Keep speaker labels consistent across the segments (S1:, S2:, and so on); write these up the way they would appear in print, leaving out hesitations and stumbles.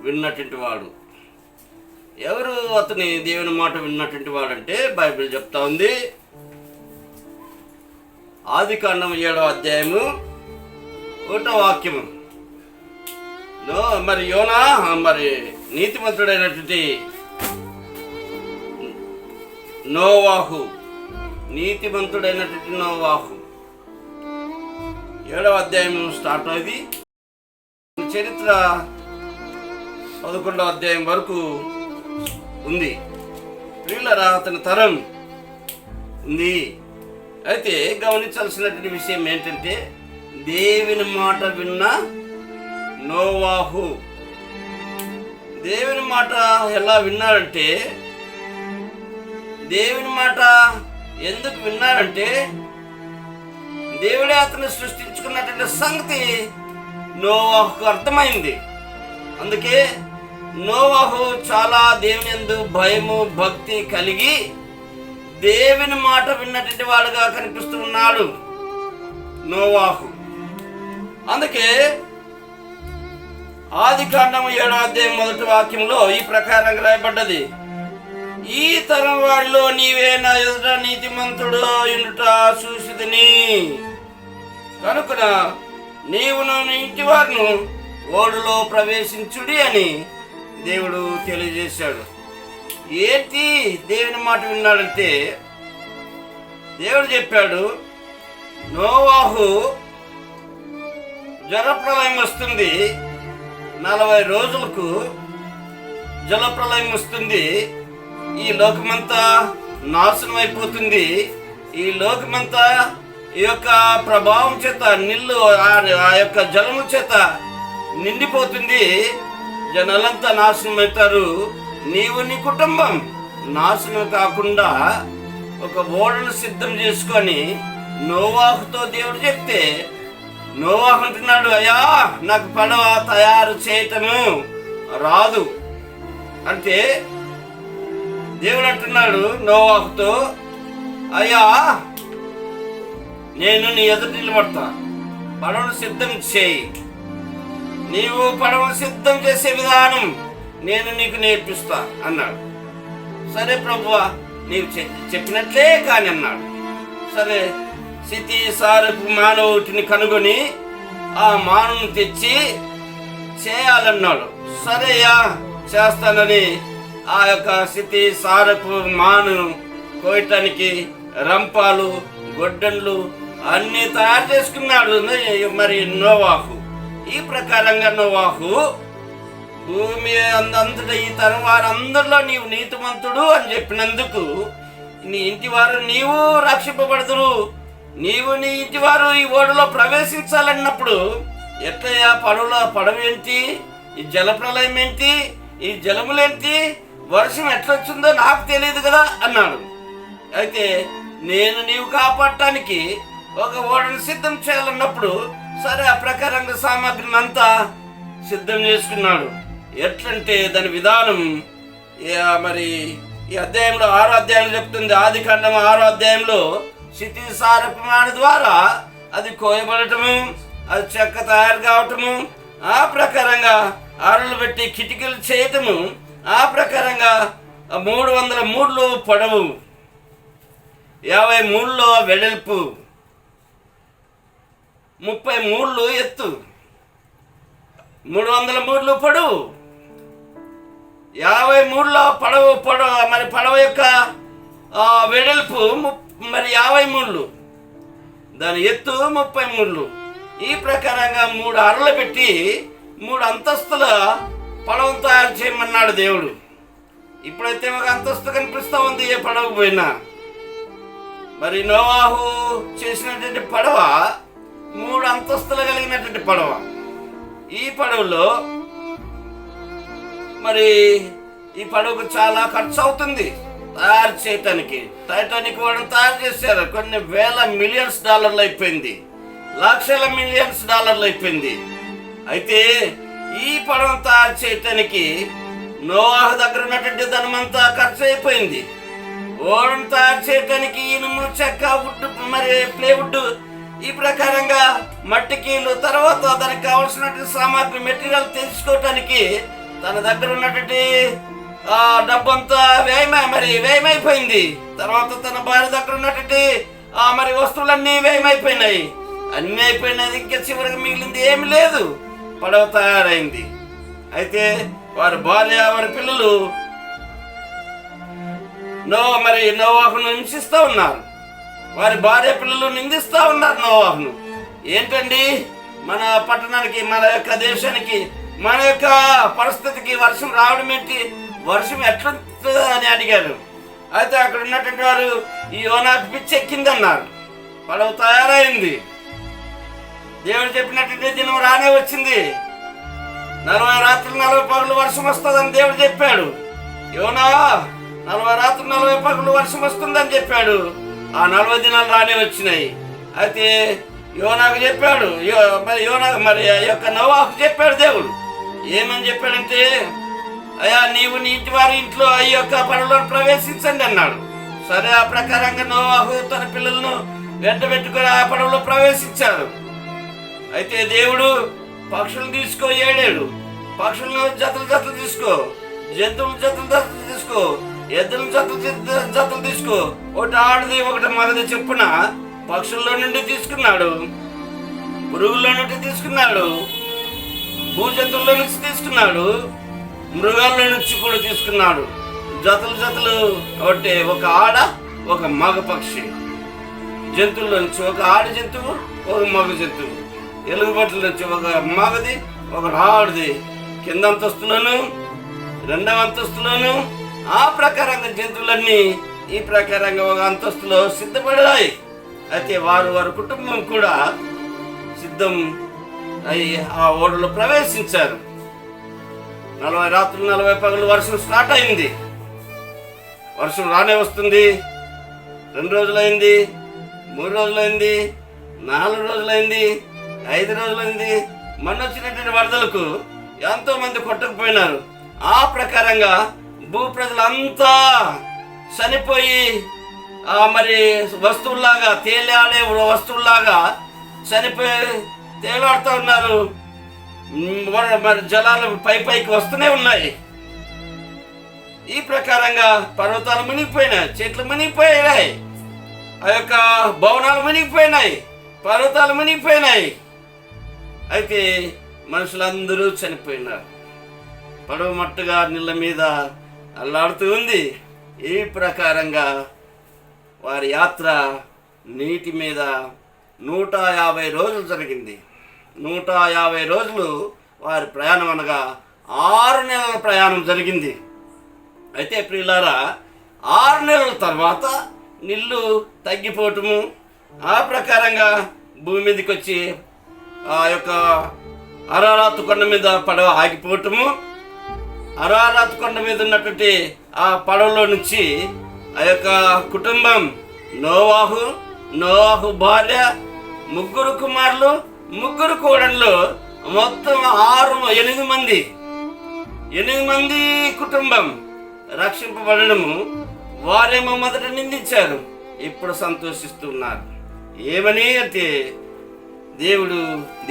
S1: విన్నటువంటి వాడు. ఎవరు అతని దేవుని మాట విన్నటువంటి వాడంటే బైబిల్ చెప్తా ఉంది. ఆదికాండం 7వ అధ్యాయము 1వ వాక్యము. మరి యోనా మరి నీతిమంతుడైనటువంటి నోవాహు 7వ అధ్యాయం స్టార్ట్ అయింది. చరిత్ర 11వ అధ్యాయం వరకు ఉంది. వీళ్ళరా అతని తరం ఉంది. అయితే గమనించాల్సినటువంటి విషయం ఏంటంటే దేవుని మాట విన్న నోవాహు. దేవుని మాట ఎలా విన్నాడంటే, దేవుని మాట ఎందుకు విన్నాడంటే దేవుడే అతను సృష్టించుకున్నటువంటి సంగతి నోవాహుకు అర్థమైంది. అందుకే నోవాహు చాలా దేవుని యందు భయము భక్తి కలిగి దేవుని మాట విన్నటువంటి వాడుగా కనిపిస్తూ ఉన్నాడు నోవాహు. అందుకే ఆదికాండం 7వ అధ్యాయం 1వ వాక్యంలో ఈ ప్రకారంగా రాయబడ్డది, ఈ తరం వారిలో నీవే నా ఎదుట నీతిమంతుడు ఇండుట చూసితిని కనుక నీవును నీ ఇంటి వారిను ఓడులో ప్రవేశించుడి అని దేవుడు తెలియజేశాడు. ఏంటి దేవుని మాట విన్నాడంటే, దేవుడు చెప్పాడు నోవాహు జలప్రలయం వస్తుంది, 40 రోజులకు జలప్రలయం వస్తుంది, ఈ లోకమంతా నాశనం అయిపోతుంది, ఈ లోకమంతా ఈ యొక్క ప్రభావం చేత నీళ్ళు ఆ యొక్క జలము చేత నిండిపోతుంది, జనాలంతా నాశనం అవుతారు, నీవు నీ కుటుంబం నాశనం కాకుండా ఒక ఓడను సిద్ధం చేసుకొని నోవాహుతో దేవుడు చెప్తే నోవాహు అంటున్నాడు, అయ్యా నాకు పడవ తయారు చేయటము రాదు అంటే దేవుడు అంటున్నాడు నోవాహుతో, అయ్యా నేను నీ ఎదుట నిలబడతా, పడవను సిద్ధం చేయి, నీవు పడవను సిద్ధం చేసే విధానం నేను నీకు నేర్పిస్తా అన్నాడు. సరే ప్రభువా నీవు చెప్పినట్లే కాని అన్నాడు. సరే సితి సారపు మానవుటిని కనుగొని ఆ మానవుని తెచ్చి చేయాలన్నాడు. సరేయా చేస్తానని ఆ యొక్క సితి సారపు మాను కోయటానికి రంపాలు గొడ్డన్లు అన్నీ తయారు చేసుకున్నాడు మరి నోవాహు. ఈ ప్రకారంగా నోవాహు భూమి అంతటా ఈ తరం వారందరిలో నీవు నీతిమంతుడు అని చెప్పినందుకు నీ ఇంటి వారు నీవు రక్షింపబడదురు, నీవు నీ ఇంటి వారు ఈ ఓడలో ప్రవేశించాలన్నప్పుడు ఎట్లయ్యా పడవ ఏంటి, ఈ జలప్రలయం ఏంటి, ఈ జలములేంటి, వర్షం ఎట్లొచ్చిందో నాకు తెలియదు కదా అన్నాడు. అయితే నేను నీవు కాపాడటానికి ఒక ఓడను సిద్ధం చేయాలన్నప్పుడు సరే ఆ ప్రకారంగా సామాగ్రిని అంతా సిద్ధం చేసుకున్నాడు. ఎట్లంటే దాని విధానం మరి ఈ అధ్యాయంలో 6వ అధ్యాయంలో చెప్తుంది. ఆదికాండం 6వ అధ్యాయంలో సితి సారపమాన ద్వారా అది కోయబడటము, అది చెక్క తయారు కావటము, ఆ ప్రకారంగా ఆరులు పెట్టి కిటికీలు చేయటము, ఆ ప్రకారంగా 300 మూడ్లు పొడవు, 50 మూడ్లు వెడల్పు, 30 మూడ్లు ఎత్తు, 300 మూడ్లు పొడవు, 50 మూడ్ల పొడవు మరి పడవ యొక్క వెడల్పు మరి 50 మూడ్లు, దాని ఎత్తు 30 మూడ్లు. ఈ ప్రకారంగా 3 అరలు పెట్టి 3 అంతస్తుల పడవను తయారు చేయమన్నాడు దేవుడు. ఇప్పుడైతే ఒక అంతస్తు కనిపిస్తూ ఉంది ఏ పడవకు పోయినా. మరి నోవాహు చేసినటువంటి పడవ 3 అంతస్తులు కలిగినటువంటి పడవ. ఈ పడవలో మరి ఈ పడవకు చాలా ఖర్చు అవుతుంది తయారు చేయటానికి. టైటానిక్ వాడిని తయారు చేశారు, కొన్ని వేల మిలియన్స్ డాలర్లు అయిపోయింది, లక్షల మిలియన్స్ డాలర్లు అయిపోయింది. అయితే ఈ పడవను తయారు చేయటానికి నోవాహు దగ్గర ఉన్నటువంటి ధనమంతా ఖర్చు అయిపోయింది. ఓడను తయారు చేయటానికి ఇనుము, చెక్క, వుడ్, మరి ప్లేవుడ్, ఈ ప్రకారంగా మట్టి కీలు, తర్వాత దానికి కావాల్సినటువంటి సామాగ్రి మెటీరియల్ తెచ్చుకోవటానికి తన దగ్గర ఉన్నటువంటి డబ్బంతా వ్యయమైపోయింది. తర్వాత తన భార్య దగ్గర ఉన్నటువంటి మరి వస్తువులన్నీ వ్యయమైపోయినాయి. అన్నీ అయిపోయినది, ఇంకా చివరికి మిగిలింది ఏమి లేదు. పడవ తయారైంది. అయితే వారి భార్య వారి పిల్లలు నోవాహును హింసిస్తూ ఉన్నారు. వారి భార్య పిల్లలు నిందిస్తూ ఉన్నారు నోవాహును. ఏంటండి, మన పట్టణానికి, మన యొక్క దేశానికి, మన యొక్క పరిస్థితికి వర్షం రావడం ఏంటి, వర్షం ఎట్లుంటుందో అని అడిగారు. అయితే అక్కడ ఉన్నటువంటి వారు ఈ యోనాకు పిచ్చి ఎక్కింది అన్నారు. పడవ తయారైంది. దేవుడు చెప్పినట్టు దినం రానే వచ్చింది. 40 రాత్రులు 40 పగలు వర్షం వస్తుందని దేవుడు చెప్పాడు. యోనా 40 రాత్రులు 40 పగలు వర్షం వస్తుందని చెప్పాడు. ఆ 40 దినాలు రానే వచ్చినాయి. అయితే యోనాకు చెప్పాడు, మరి యొక్క నోవాహుకు చెప్పాడు దేవుడు. ఏమని చెప్పాడంటే, అయ్యా నీవు నీ ఇంటి వారి ఇంట్లో ఈ యొక్క పడవలో ప్రవేశించండి అన్నాడు. సరే, ఆ ప్రకారంగా నోవాహు తన పిల్లలను వెంట పెట్టుకుని ఆ పడవలో ప్రవేశించారు. అయితే దేవుడు పక్షులు తీసుకో 7 పక్షులను జతలు తీసుకో, జంతువులు జతలు తీసుకో, ఎద్దుల జతలు తీసుకో, ఒకటి ఆడది ఒకటి మగది చెప్పున పక్షుల్లో నుండి తీసుకున్నాడు, పురుగుల్లో నుండి తీసుకున్నాడు, భూజంతువుల్లో నుంచి తీసుకున్నాడు, మృగాల్లో నుంచి కూడా తీసుకున్నాడు. జతలు ఒకటి, ఒక ఆడ ఒక మగ పక్షి. జంతువుల నుంచి ఒక ఆడ జంతువు, ఒక మగ జంతువు. ఎలుగుబట్ల నుంచి ఒక మగది ఒక ఆడది. కింద అంతస్తులోను రెండవ అంతస్తులోను ఆ ప్రకారంగా జంతువులన్నీ ఈ ప్రకారంగా ఒక అంతస్తులో సిద్ధపడాయి. అయితే వారి కుటుంబం కూడా సిద్ధం అయి ఆ ఓడలో ప్రవేశించారు. 40 రాత్రులు 40 పగలు వర్షం స్టార్ట్ అయింది. వర్షం రానే వస్తుంది. 2 రోజులైంది, 3 రోజులైంది, 4 రోజులైంది, 5 రోజులైంది. మొన్న వచ్చినటువంటి వరదలకు ఎంతో మంది కొట్టుకుపోయినారు. ఆ ప్రకారంగా భూ ప్రజలంతా చనిపోయి మరి వస్తువుల్లాగా, తేలాడే వస్తువుల్లాగా చనిపోయి తేలాడుతూ ఉన్నారు. మరి జలాలు పైకి వస్తూనే ఉన్నాయి. ఈ ప్రకారంగా పర్వతాలు మునిగిపోయినాయి, చెట్లు మునిగిపోయినాయి, ఆ యొక్క భవనాలు మునిగిపోయినాయి, పర్వతాలు మునిగిపోయినాయి. అయితే మనుషులందరూ చనిపోయినారు. పడవ మట్టుగా నీళ్ళ మీద అల్లాడుతూ ఉంది. ఈ ప్రకారంగా వారి యాత్ర నీటి మీద 150 రోజులు జరిగింది. 150 రోజులు వారి ప్రయాణం అనగా 6 నెలల ప్రయాణం జరిగింది. అయితే ప్రియులారా, 6 నెలల తర్వాత నీళ్ళు తగ్గిపోవటము, ఆ ప్రకారంగా భూమి మీదకి వచ్చి ఆ యొక్క అరారాతు కొండ మీద పడవ ఆగిపోవటము, అరారాతు కొండ మీద ఉన్నటువంటి ఆ పడవలో నుంచి ఆ యొక్క కుటుంబం నోవాహు భార్య, 3 కుమారులు, 3 కోడళ్ళు, మొత్తం 8 మంది కుటుంబం రక్షింపబడము. వారేమో మొదట నిందించారు, ఇప్పుడు సంతోషిస్తున్నారు. ఏమని అంటే,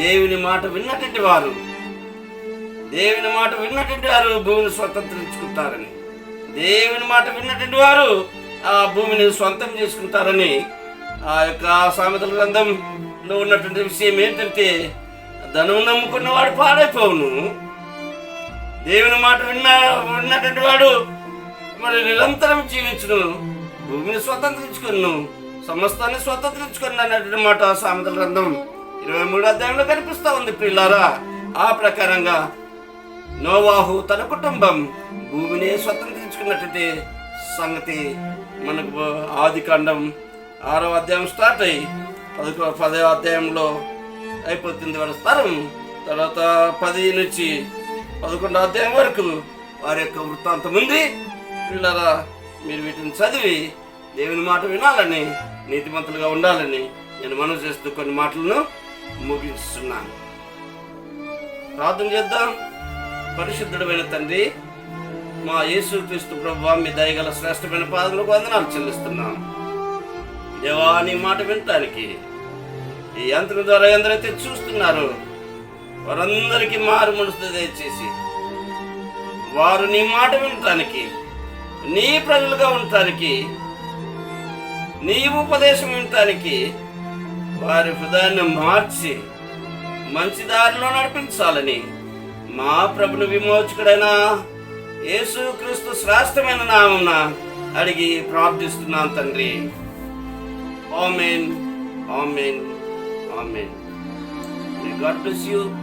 S1: దేవుని మాట విన్నటువంటి వారు భూమిని స్వతంత్రించుకుంటారని, దేవుని మాట విన్నటువంటి వారు ఆ భూమిని స్వంతం చేసుకుంటారని ఆ యొక్క సామెతల గ్రంథంలో ఉన్నటువంటి విషయం ఏంటంటే, ధనం నమ్ముకున్నవాడు పాడైపోవును, దేవుని మాట విన్నటువంటి వాడు మరి నిరంతరం జీవించును, భూమిని స్వతంత్రించుకును, సమస్తాన్ని స్వతంత్రించుకుని అన్నటువంటి మాట సామెతల గ్రంథం 23వ అధ్యాయంలో కనిపిస్తూ ఉంది. ప్రియులారా, ఆ ప్రకారంగా నోవాహు తన కుటుంబం భూమిని స్వతంత్రించుకున్నటువంటి సంగతి మనకు ఆదికాండం 6వ అధ్యాయం స్టార్ట్ అయ్యి 10వ అధ్యాయంలో అయిపోతుంది వారి స్థలం. తర్వాత 10 నుంచి 11వ అధ్యాయం వరకు వారి యొక్క వృత్తాంతం ఉంది. పిల్లరా, మీరు వీటిని చదివి దేవుని మాట వినాలని, నీతిమంతులుగా ఉండాలని నేను మనవి చేస్తూ కొన్ని మాటలను ముగిస్తున్నాను. ప్రార్థన చేద్దాం. పరిశుద్ధుడైన తండ్రి, మా యేసుక్రీస్తు ప్రభువా, మీ దయగల శ్రేష్టమైన పాదములకు వందనాలు చెల్లిస్తున్నాం. దేవా, నీ మాట వినటానికి ఈ యంత్రం ద్వారా ఎందరైతే చూస్తున్నారో వారందరికీ మారు మనసు దయచేసి వారు నీ మాట వినటానికి, నీ ప్రజలుగా ఉండటానికి, నీ ఉపదేశం వినటానికి వారి హృదయాన్ని మార్చి మంచి దారిలో నడిపించాలని మా ప్రభుని విమోచకుడైన యేసుక్రీస్తు శ్రేష్టమైన నామమున అడిగి ప్రార్థిస్తున్నాను తండ్రి. ఆమేన్, ఆమేన్, ఆమేన్. May God bless you.